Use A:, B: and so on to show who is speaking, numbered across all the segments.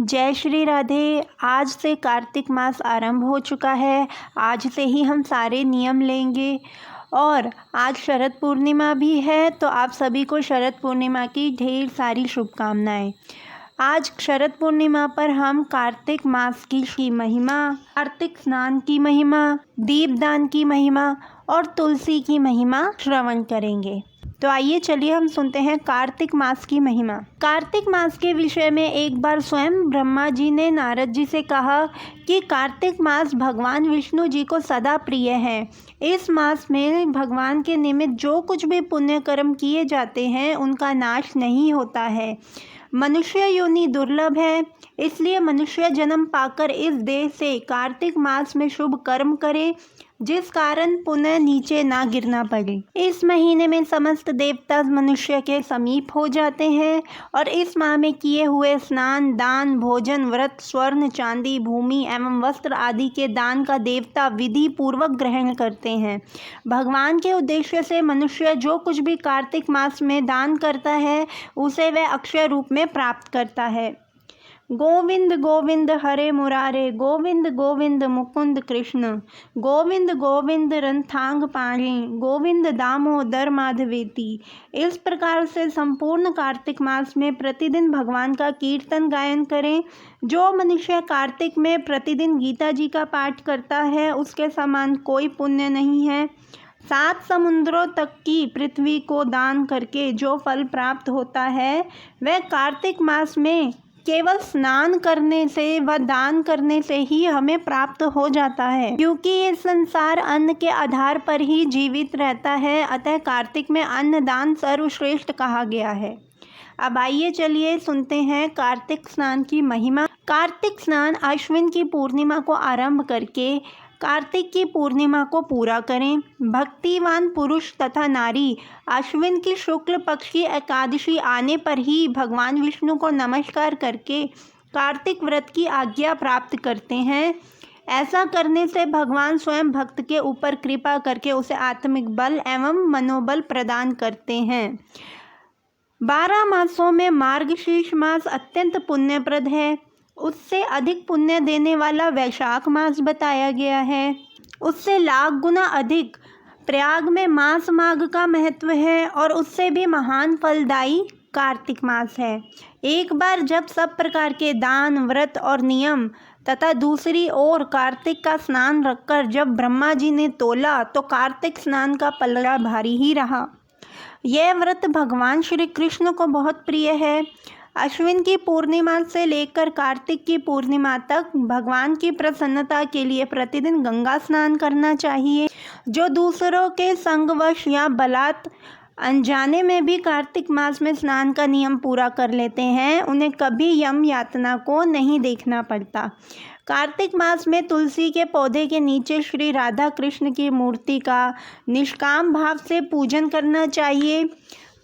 A: जय श्री राधे। आज से कार्तिक मास आरंभ हो चुका है। आज से ही हम सारे नियम लेंगे और आज शरद पूर्णिमा भी है, तो आप सभी को शरद पूर्णिमा की ढेर सारी शुभकामनाएं। आज शरद पूर्णिमा पर हम कार्तिक मास की महिमा, कार्तिक स्नान की महिमा, दीपदान की महिमा और तुलसी की महिमा श्रवण करेंगे। तो आइए चलिए हम सुनते हैं कार्तिक मास की महिमा। कार्तिक मास के विषय में एक बार स्वयं ब्रह्मा जी ने नारद जी से कहा कि कार्तिक मास भगवान विष्णु जी को सदा प्रिय है। इस मास में भगवान के निमित्त जो कुछ भी पुण्य कर्म किए जाते हैं उनका नाश नहीं होता है। मनुष्य योनि दुर्लभ है, इसलिए मनुष्य जन्म पाकर इस देह से कार्तिक मास में शुभ कर्म करे, जिस कारण पुनः नीचे ना गिरना पड़े। इस महीने में समस्त देवता मनुष्य के समीप हो जाते हैं और इस माह में किए हुए स्नान, दान, भोजन, व्रत, स्वर्ण, चांदी, भूमि एवं वस्त्र आदि के दान का देवता विधि पूर्वक ग्रहण करते हैं। भगवान के उद्देश्य से मनुष्य जो कुछ भी कार्तिक मास में दान करता है उसे वह अक्षय रूप में प्राप्त करता है। गोविंद गोविंद हरे मुरारे, गोविंद गोविंद मुकुंद कृष्ण, गोविंद गोविंद रंथांग पाणी, गोविंद दामोदर माधवेति। इस प्रकार से संपूर्ण कार्तिक मास में प्रतिदिन भगवान का कीर्तन गायन करें। जो मनुष्य कार्तिक में प्रतिदिन गीता जी का पाठ करता है उसके समान कोई पुण्य नहीं है। 7 समुद्रों तक की पृथ्वी को दान करके जो फल प्राप्त होता है वह कार्तिक मास में केवल स्नान करने से व दान करने से ही हमें प्राप्त हो जाता है, क्योंकि ये संसार अन्न के आधार पर ही जीवित रहता है। अतः कार्तिक में अन्न दान सर्वश्रेष्ठ कहा गया है। अब आइए चलिए सुनते हैं कार्तिक स्नान की महिमा। कार्तिक स्नान अश्विन की पूर्णिमा को आरंभ करके कार्तिक की पूर्णिमा को पूरा करें। भक्तिवान पुरुष तथा नारी अश्विन की शुक्ल पक्ष की एकादशी आने पर ही भगवान विष्णु को नमस्कार करके कार्तिक व्रत की आज्ञा प्राप्त करते हैं। ऐसा करने से भगवान स्वयं भक्त के ऊपर कृपा करके उसे आत्मिक बल एवं मनोबल प्रदान करते हैं। 12 मासों में मार्गशीर्ष मास अत्यंत पुण्यप्रद है। उससे अधिक पुण्य देने वाला वैशाख मास बताया गया है। उससे लाख गुना अधिक प्रयाग में मास माघ का महत्व है और उससे भी महान फलदायी कार्तिक मास है। एक बार जब सब प्रकार के दान, व्रत और नियम तथा दूसरी ओर कार्तिक का स्नान रखकर जब ब्रह्मा जी ने तोला तो कार्तिक स्नान का पलड़ा भारी ही रहा। यह व्रत भगवान श्री कृष्ण को बहुत प्रिय है। अश्विन की पूर्णिमा से लेकर कार्तिक की पूर्णिमा तक भगवान की प्रसन्नता के लिए प्रतिदिन गंगा स्नान करना चाहिए। जो दूसरों के संगवश या बलात् अनजाने में भी कार्तिक मास में स्नान का नियम पूरा कर लेते हैं उन्हें कभी यम यातना को नहीं देखना पड़ता। कार्तिक मास में तुलसी के पौधे के नीचे श्री राधा कृष्ण की मूर्ति का निष्काम भाव से पूजन करना चाहिए।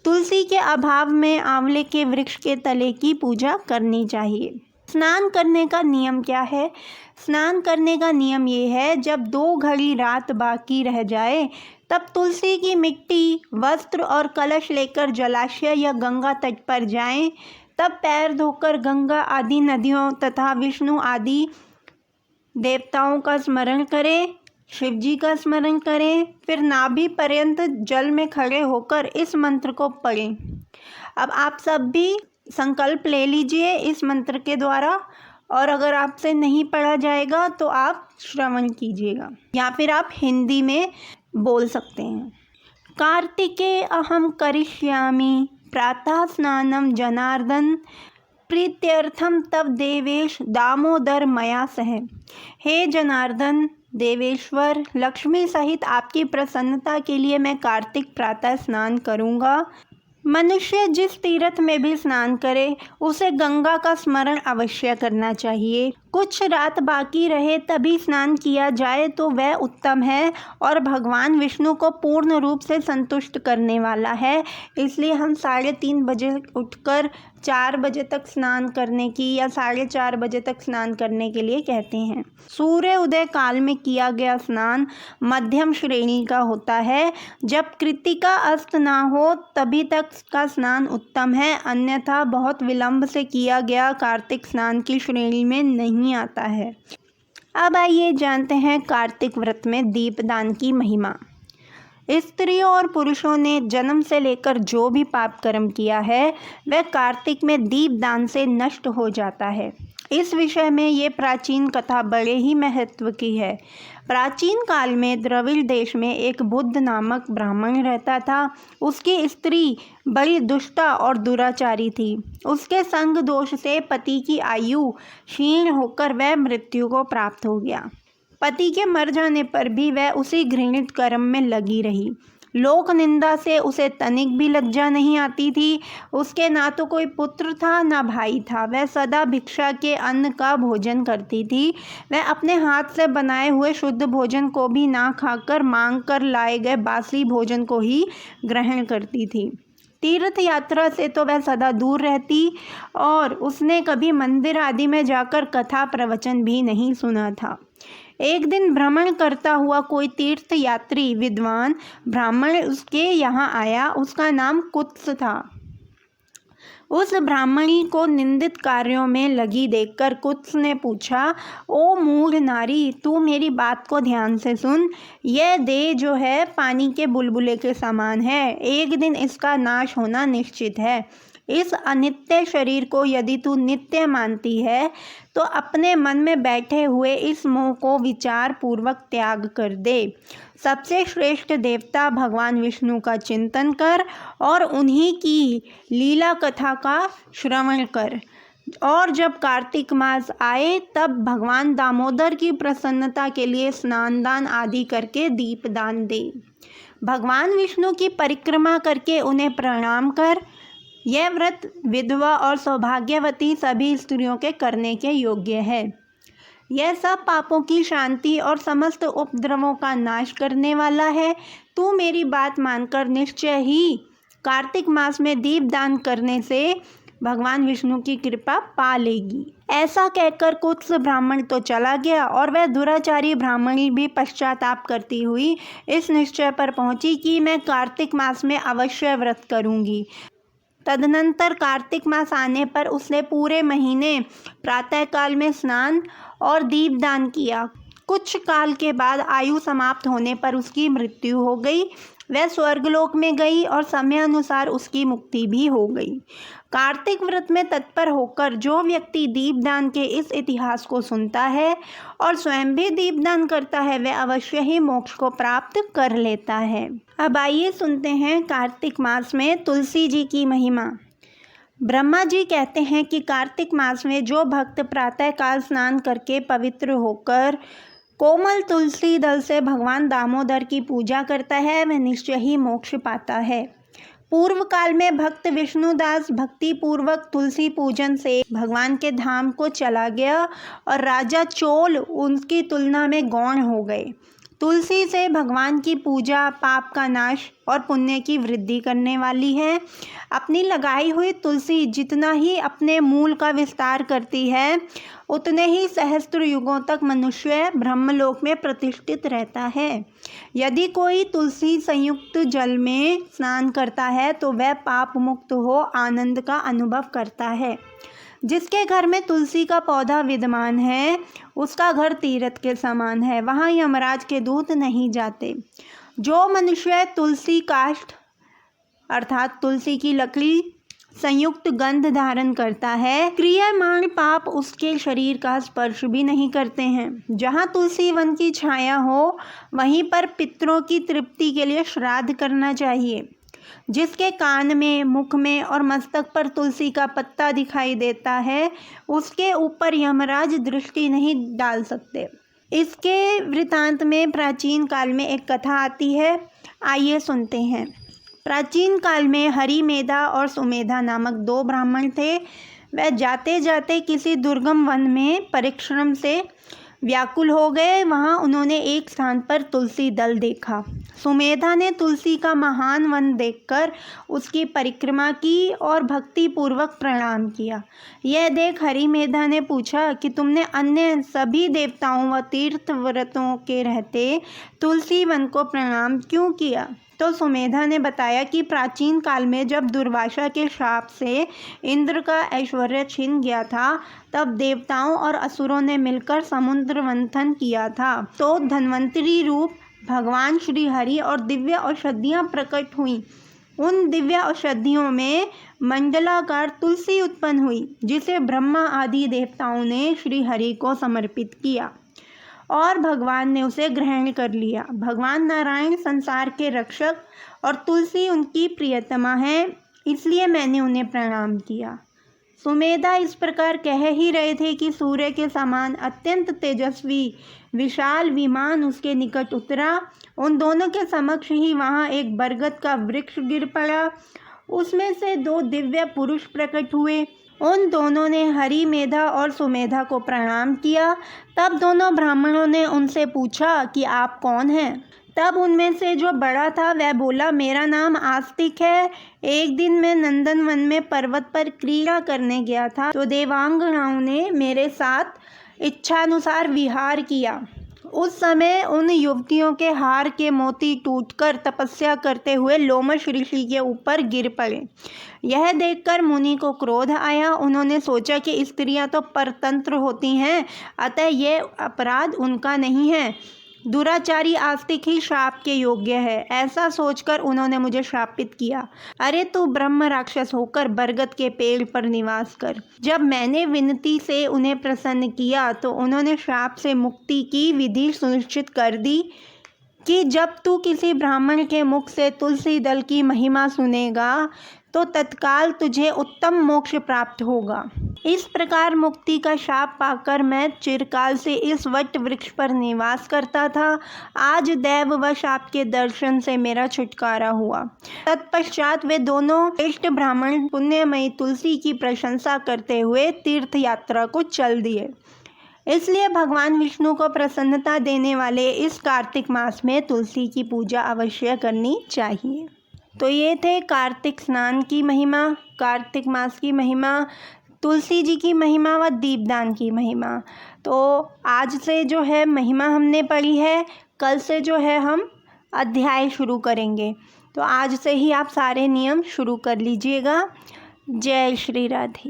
A: तुलसी के अभाव में आंवले के वृक्ष के तले की पूजा करनी चाहिए। स्नान करने का नियम क्या है? स्नान करने का नियम ये है, जब 2 घड़ी रात बाकी रह जाए तब तुलसी की मिट्टी, वस्त्र और कलश लेकर जलाशय या गंगा तट पर जाएं। तब पैर धोकर गंगा आदि नदियों तथा विष्णु आदि देवताओं का स्मरण करें, शिव जी का स्मरण करें, फिर नाभि पर्यंत जल में खड़े होकर इस मंत्र को पढ़ें। अब आप सब भी संकल्प ले लीजिए इस मंत्र के द्वारा, और अगर आपसे नहीं पढ़ा जाएगा तो आप श्रवण कीजिएगा या फिर आप हिंदी में बोल सकते हैं। कार्तिके अहम करिष्यामि प्रातः स्नानम जनार्दन, प्रीत्यर्थम तव देवेश दामोदर मया सह। हे जनार्दन, देवेश्वर, लक्ष्मी सहित आपकी प्रसन्नता के लिए मैं कार्तिक प्रातः स्नान करूँगा। मनुष्य जिस तीर्थ में भी स्नान करे उसे गंगा का स्मरण अवश्य करना चाहिए। कुछ रात बाकी रहे तभी स्नान किया जाए तो वह उत्तम है और भगवान विष्णु को पूर्ण रूप से संतुष्ट करने वाला है। इसलिए हम 3:30 बजे उठकर 4 बजे तक स्नान करने की या 4:30 बजे तक स्नान करने के लिए कहते हैं। सूर्य उदय काल में किया गया स्नान मध्यम श्रेणी का होता है। जब कृत्तिका अस्त ना हो तभी तक का स्नान उत्तम है, अन्यथा बहुत विलंब से किया गया कार्तिक स्नान की श्रेणी में नहीं आता है। अब आइए जानते हैं कार्तिक व्रत में दीपदान की महिमा। स्त्रियों और पुरुषों ने जन्म से लेकर जो भी पाप कर्म किया है वह कार्तिक में दीपदान से नष्ट हो जाता है। इस विषय में ये प्राचीन कथा बड़े ही महत्व की है। प्राचीन काल में द्रविड़ देश में एक बुद्ध नामक ब्राह्मण रहता था। उसकी स्त्री बड़ी दुष्टा और दुराचारी थी। उसके संग दोष से पति की आयु क्षीण होकर वह मृत्यु को प्राप्त हो गया। पति के मर जाने पर भी वह उसी घृणित कर्म में लगी रही। लोक निंदा से उसे तनिक भी लज्जा नहीं आती थी। उसके ना तो कोई पुत्र था ना भाई था। वह सदा भिक्षा के अन्न का भोजन करती थी। वह अपने हाथ से बनाए हुए शुद्ध भोजन को भी ना खाकर मांग कर लाए गए बासी भोजन को ही ग्रहण करती थी। तीर्थ यात्रा से तो वह सदा दूर रहती और उसने कभी मंदिर आदि में जाकर कथा प्रवचन भी नहीं सुना था। एक दिन भ्रमण करता हुआ कोई तीर्थ यात्री विद्वान ब्राह्मण उसके यहाँ आया। उसका नाम कुत्स था। उस ब्राह्मणी को निंदित कार्यों में लगी देखकर कुत्स ने पूछा, ओ मूढ़ नारी, तू मेरी बात को ध्यान से सुन। यह देह जो है पानी के बुलबुले के समान है। एक दिन इसका नाश होना निश्चित है। इस अनित्य शरीर को यदि तू नित्य मानती है तो अपने मन में बैठे हुए इस मोह को विचार पूर्वक त्याग कर दे। सबसे श्रेष्ठ देवता भगवान विष्णु का चिंतन कर और उन्हीं की लीला कथा का श्रवण कर। और जब कार्तिक मास आए तब भगवान दामोदर की प्रसन्नता के लिए स्नान दान आदि करके दीपदान दे। भगवान विष्णु की परिक्रमा करके उन्हें प्रणाम कर। यह व्रत विधवा और सौभाग्यवती सभी स्त्रियों के करने के योग्य है। यह सब पापों की शांति और समस्त उपद्रवों का नाश करने वाला है। तू मेरी बात मानकर निश्चय ही कार्तिक मास में दीपदान करने से भगवान विष्णु की कृपा पा लेगी। ऐसा कहकर कुत्स ब्राह्मण तो चला गया और वह दुराचारी ब्राह्मणी भी पश्चाताप करती हुई इस निश्चय पर पहुंची कि मैं कार्तिक मास में अवश्य व्रत करूंगी। तदनंतर कार्तिक मास आने पर उसने पूरे महीने प्रातःकाल में स्नान और दीपदान किया। कुछ काल के बाद आयु समाप्त होने पर उसकी मृत्यु हो गई। वह स्वर्गलोक में गई और समयानुसार उसकी मुक्ति भी हो गई। कार्तिक व्रत में तत्पर होकर जो व्यक्ति दीपदान के इस इतिहास को सुनता है और स्वयं भी दीपदान करता है वह अवश्य ही मोक्ष को प्राप्त कर लेता है। अब आइए सुनते हैं कार्तिक मास में तुलसी जी की महिमा। ब्रह्मा जी कहते हैं कि कार्तिक मास में जो भक्त प्रातःकाल स्नान करके पवित्र होकर कोमल तुलसी दल से भगवान दामोदर की पूजा करता है वह निश्चय ही मोक्ष पाता है। पूर्व काल में भक्त विष्णुदास भक्ति पूर्वक तुलसी पूजन से भगवान के धाम को चला गया और राजा चोल उनकी तुलना में गौण हो गए। तुलसी से भगवान की पूजा पाप का नाश और पुण्य की वृद्धि करने वाली है। अपनी लगाई हुई तुलसी जितना ही अपने मूल का विस्तार करती है उतने ही सहस्त्र युगों तक मनुष्य ब्रह्मलोक में प्रतिष्ठित रहता है। यदि कोई तुलसी संयुक्त जल में स्नान करता है तो वह पाप मुक्त हो आनंद का अनुभव करता है। जिसके घर में तुलसी का पौधा विद्यमान है उसका घर तीर्थ के समान है। वहाँ यमराज के दूत नहीं जाते। जो मनुष्य तुलसी काष्ठ अर्थात तुलसी की लकड़ी संयुक्त गंध धारण करता है क्रियामाण पाप उसके शरीर का स्पर्श भी नहीं करते हैं। जहाँ तुलसी वन की छाया हो वहीं पर पितरों की तृप्ति के लिए श्राद्ध करना चाहिए। जिसके कान में मुख में और मस्तक पर तुलसी का पत्ता दिखाई देता है उसके ऊपर यमराज दृष्टि नहीं डाल सकते। इसके वृतांत में प्राचीन काल में एक कथा आती है, आइए सुनते हैं। प्राचीन काल में हरिमेधा और सुमेधा नामक 2 ब्राह्मण थे। वह जाते जाते किसी दुर्गम वन में परिश्रम से व्याकुल हो गए। वहाँ उन्होंने एक स्थान पर तुलसी दल देखा। सुमेधा ने तुलसी का महान वन देखकर उसकी परिक्रमा की और भक्ति पूर्वक प्रणाम किया। यह देख हरिमेधा ने पूछा कि तुमने अन्य सभी देवताओं व तीर्थ व्रतों के रहते तुलसी वन को प्रणाम क्यों किया? तो सुमेधा ने बताया कि प्राचीन काल में जब दुर्वासा के शाप से इंद्र का ऐश्वर्य छिन गया था, तब देवताओं और असुरों ने मिलकर समुद्र मंथन किया था, तो धन्वंतरी रूप भगवान श्री हरि और दिव्य औषधियाँ प्रकट हुई। उन दिव्य औषधियों में मंडलाकार तुलसी उत्पन्न हुई, जिसे ब्रह्मा आदि देवताओं ने श्री हरि को समर्पित किया और भगवान ने उसे ग्रहण कर लिया। भगवान नारायण संसार के रक्षक और तुलसी उनकी प्रियतमा है, इसलिए मैंने उन्हें प्रणाम किया। सुमेधा इस प्रकार कह ही रहे थे कि सूर्य के समान अत्यंत तेजस्वी विशाल विमान उसके निकट उतरा। उन दोनों के समक्ष ही वहाँ एक बरगद का वृक्ष गिर पड़ा। उसमें से 2 दिव्य पुरुष प्रकट हुए। उन दोनों ने हरिमेधा और सुमेधा को प्रणाम किया। तब दोनों ब्राह्मणों ने उनसे पूछा कि आप कौन हैं? तब उनमें से जो बड़ा था वह बोला, मेरा नाम आस्तिक है। एक दिन मैं नंदनवन में पर्वत पर क्रीड़ा करने गया था, तो देवांगनाओं ने मेरे साथ इच्छानुसार विहार किया। उस समय उन युवतियों के हार के मोती टूटकर तपस्या करते हुए लोमश ऋषि के ऊपर गिर पड़े। यह देखकर मुनि को क्रोध आया। उन्होंने सोचा कि स्त्रियां तो परतंत्र होती हैं, अतः यह अपराध उनका नहीं है, दुराचारी आस्तिक ही शाप के योग्य है। ऐसा सोचकर उन्होंने मुझे शापित किया। अरे तू ब्रह्म राक्षस होकर बरगद के पेड़ पर निवास कर। जब मैंने विनती से उन्हें प्रसन्न किया तो उन्होंने शाप से मुक्ति की विधि सुनिश्चित कर दी कि जब तू किसी ब्राह्मण के मुख से तुलसी दल की महिमा सुनेगा तो तत्काल तुझे उत्तम मोक्ष प्राप्त होगा। इस प्रकार मुक्ति का शाप पाकर मैं चिरकाल से इस वट वृक्ष पर निवास करता था। आज दैववश आपके दर्शन से मेरा छुटकारा हुआ। तत्पश्चात वे दोनों श्रेष्ठ ब्राह्मण पुण्यमयी तुलसी की प्रशंसा करते हुए तीर्थ यात्रा को चल दिए। इसलिए भगवान विष्णु को प्रसन्नता देने वाले इस कार्तिक मास में तुलसी की पूजा अवश्य करनी चाहिए। तो ये थे कार्तिक स्नान की महिमा, कार्तिक मास की महिमा, तुलसी जी की महिमा व दीपदान की महिमा। तो आज से जो है महिमा हमने पढ़ी है, कल से जो है हम अध्याय शुरू करेंगे। तो आज से ही आप सारे नियम शुरू कर लीजिएगा। जय श्री राधे।